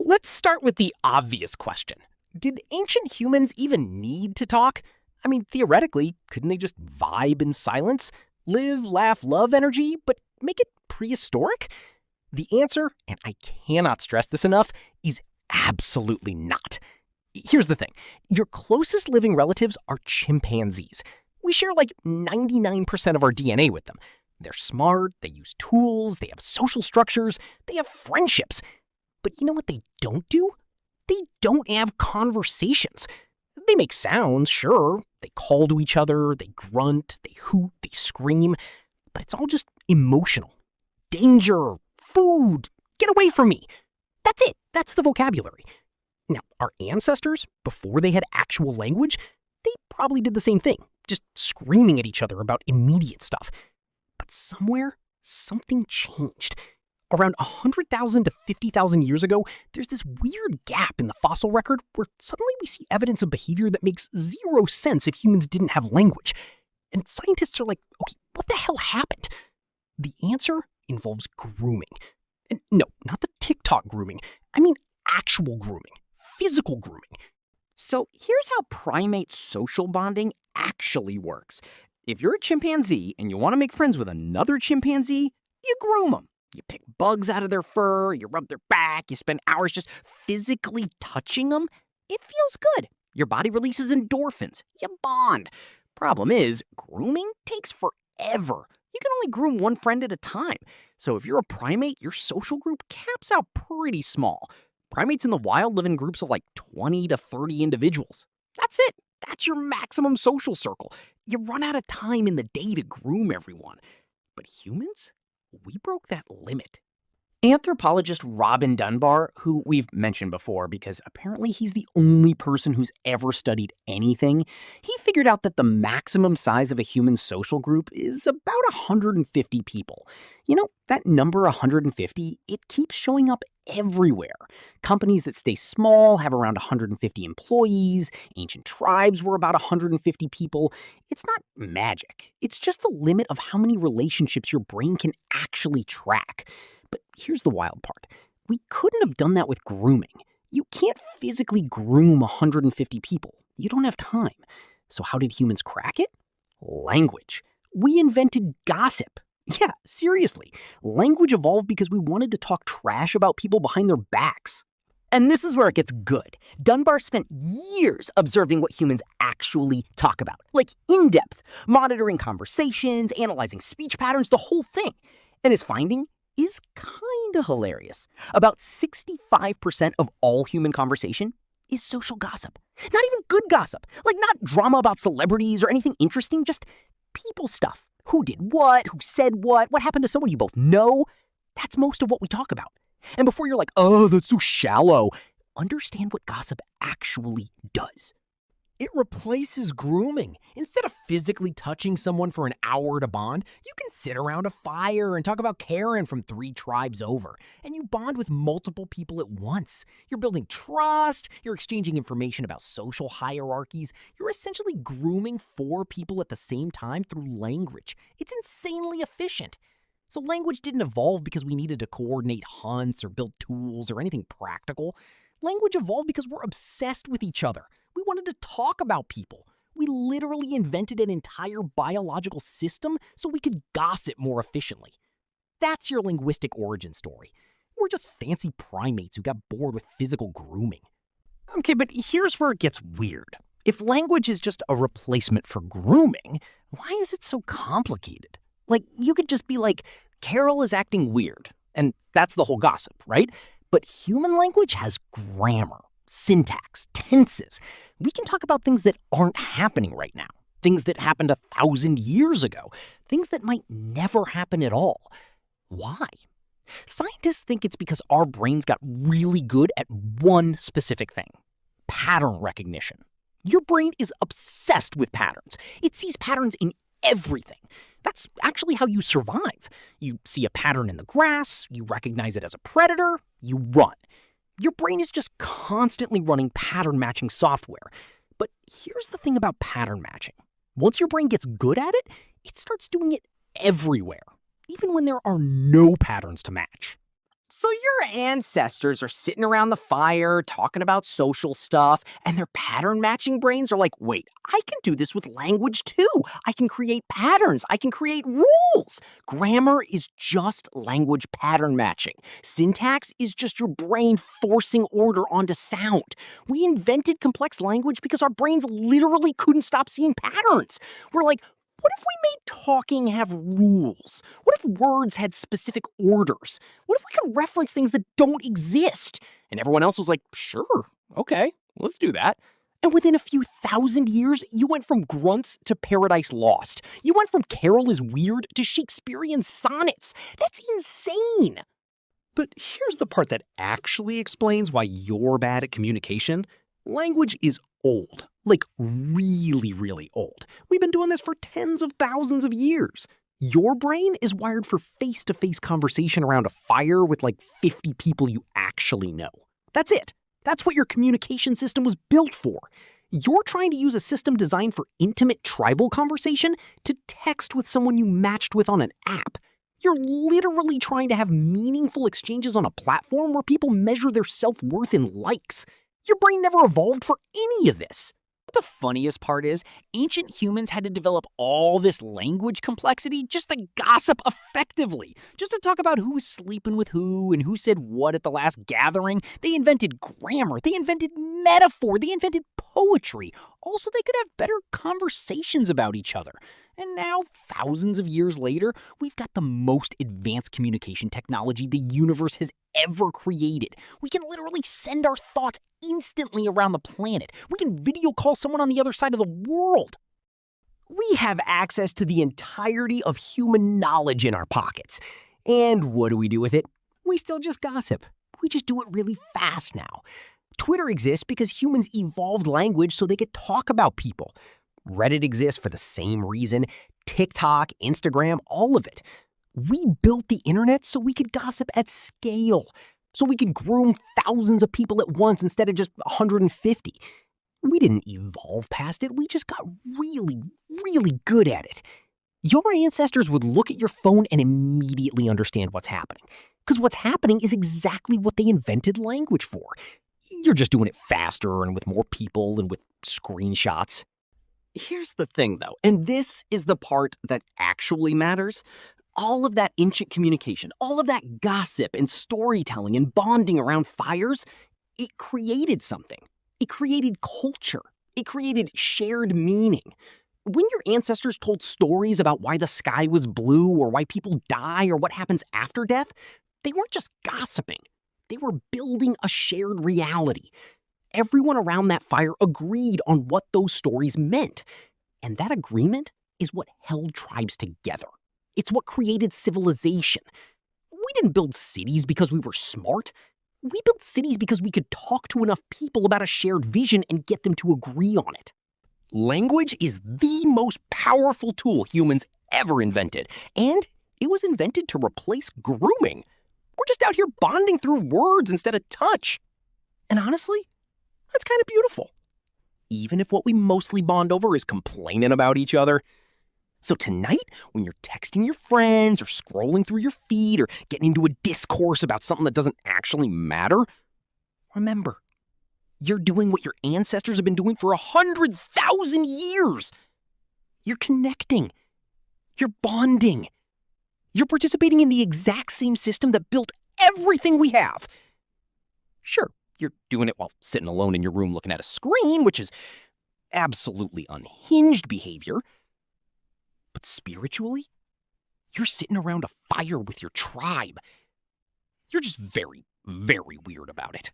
Let's start with the obvious question. Did ancient humans even need to talk? I mean, theoretically, couldn't they just vibe in silence? Live, laugh, love energy, but make it prehistoric? The answer, and I cannot stress this enough, is absolutely not. Here's the thing. Your closest living relatives are chimpanzees. We share like 99% of our DNA with them. They're smart, they use tools, they have social structures, they have friendships. But you know what they don't do? They don't have conversations. They make sounds, sure. They call to each other, they grunt, they hoot, they scream. But it's all just emotional. Danger, food, get away from me. That's it. That's the vocabulary. Now, our ancestors, before they had actual language, they probably did the same thing, just screaming at each other about immediate stuff. But somewhere, something changed. Around 100,000 to 50,000 years ago, there's this weird gap in the fossil record where suddenly we see evidence of behavior that makes zero sense if humans didn't have language. And scientists are like, okay, what the hell happened? The answer involves grooming. And no, not the TikTok grooming. I mean actual grooming, physical grooming. So here's how primate social bonding actually works. If you're a chimpanzee and you want to make friends with another chimpanzee, you groom them. You pick bugs out of their fur, you rub their back, you spend hours just physically touching them. It feels good. Your body releases endorphins. You bond. Problem is, grooming takes forever. You can only groom one friend at a time. So if you're a primate, your social group caps out pretty small. Primates in the wild live in groups of like 20 to 30 individuals. That's it. That's your maximum social circle. You run out of time in the day to groom everyone. But humans? We broke that limit. Anthropologist Robin Dunbar, who we've mentioned before because apparently he's the only person who's ever studied anything, he figured out that the maximum size of a human social group is about 150 people. You know, that number 150, it keeps showing up everywhere. Companies that stay small have around 150 employees. Ancient tribes were about 150 people. It's not magic. It's just the limit of how many relationships your brain can actually track. But here's the wild part. We couldn't have done that with grooming. You can't physically groom 150 people. You don't have time. So how did humans crack it? Language. We invented gossip. Yeah, seriously. Language evolved because we wanted to talk trash about people behind their backs. And this is where it gets good. Dunbar spent years observing what humans actually talk about, like in depth, monitoring conversations, analyzing speech patterns, the whole thing. And his finding is kind of hilarious. About 65% of all human conversation is social gossip. Not even good gossip. Like not drama about celebrities or anything interesting, just people stuff. Who did what? Who said what? What happened to someone you both know? That's most of what we talk about. And before you're like, oh, that's so shallow, understand what gossip actually does. It replaces grooming. Instead of physically touching someone for an hour to bond, you can sit around a fire and talk about Karen from 3 tribes over. And you bond with multiple people at once. You're building trust, you're exchanging information about social hierarchies. You're essentially grooming 4 people at the same time through language. It's insanely efficient. So language didn't evolve because we needed to coordinate hunts or build tools or anything practical. Language evolved because we're obsessed with each other. We wanted to talk about people. We literally invented an entire biological system so we could gossip more efficiently. That's your linguistic origin story. We're just fancy primates who got bored with physical grooming. Okay, but here's where it gets weird. If language is just a replacement for grooming, why is it so complicated? Like, you could just be like, Carol is acting weird, and that's the whole gossip, right? But human language has grammar, syntax, tenses. We can talk about things that aren't happening right now, things that happened 1,000 years ago, things that might never happen at all. Why? Scientists think it's because our brains got really good at one specific thing: pattern recognition. Your brain is obsessed with patterns. It sees patterns in everything. That's actually how you survive. You see a pattern in the grass, you recognize it as a predator, you run. Your brain is just constantly running pattern matching software. But here's the thing about pattern matching. Once your brain gets good at it, it starts doing it everywhere, even when there are no patterns to match. So your ancestors are sitting around the fire talking about social stuff, and their pattern-matching brains are like, wait, I can do this with language too. I can create patterns. I can create rules. Grammar is just language pattern matching. Syntax is just your brain forcing order onto sound. We invented complex language because our brains literally couldn't stop seeing patterns. We're like, what if we made talking have rules? What if words had specific orders? What if we could reference things that don't exist? And everyone else was like, sure, okay, let's do that. And within a few thousand years, you went from grunts to Paradise Lost. You went from Carol is weird to Shakespearean sonnets. That's insane. But here's the part that actually explains why you're bad at communication. Language is old. Like really, really old. We've been doing this for tens of thousands of years. Your brain is wired for face-to-face conversation around a fire with like 50 people you actually know. That's it. That's what your communication system was built for. You're trying to use a system designed for intimate tribal conversation to text with someone you matched with on an app. You're literally trying to have meaningful exchanges on a platform where people measure their self-worth in likes. Your brain never evolved for any of this. The funniest part is, ancient humans had to develop all this language complexity just to gossip effectively, just to talk about who was sleeping with who and who said what at the last gathering. They invented grammar, they invented metaphor, they invented poetry, all so they could have better conversations about each other. And now, thousands of years later, we've got the most advanced communication technology the universe has ever created. We can literally send our thoughts instantly around the planet. We can video call someone on the other side of the world. We have access to the entirety of human knowledge in our pockets. And what do we do with it? We still just gossip. We just do it really fast now. Twitter exists because humans evolved language so they could talk about people. Reddit exists for the same reason. TikTok, Instagram, all of it. We built the internet so we could gossip at scale, so we could groom thousands of people at once instead of just 150. We didn't evolve past it, we just got really, really good at it. Your ancestors would look at your phone and immediately understand what's happening, because what's happening is exactly what they invented language for. You're just doing it faster and with more people and with screenshots. Here's the thing, though, and this is the part that actually matters. All of that ancient communication, all of that gossip and storytelling and bonding around fires, it created something. It created culture. It created shared meaning. When your ancestors told stories about why the sky was blue or why people die or what happens after death, they weren't just gossiping. They were building a shared reality. Everyone around that fire agreed on what those stories meant. And that agreement is what held tribes together. It's what created civilization. We didn't build cities because we were smart. We built cities because we could talk to enough people about a shared vision and get them to agree on it. Language is the most powerful tool humans ever invented, and it was invented to replace grooming. We're just out here bonding through words instead of touch. And honestly, that's kind of beautiful. Even if what we mostly bond over is complaining about each other. So tonight, when you're texting your friends or scrolling through your feed or getting into a discourse about something that doesn't actually matter, remember, you're doing what your ancestors have been doing for 100,000 years. You're connecting. You're bonding. You're participating in the exact same system that built everything we have. Sure, you're doing it while sitting alone in your room looking at a screen, which is absolutely unhinged behavior. But spiritually, you're sitting around a fire with your tribe. You're just very, very weird about it.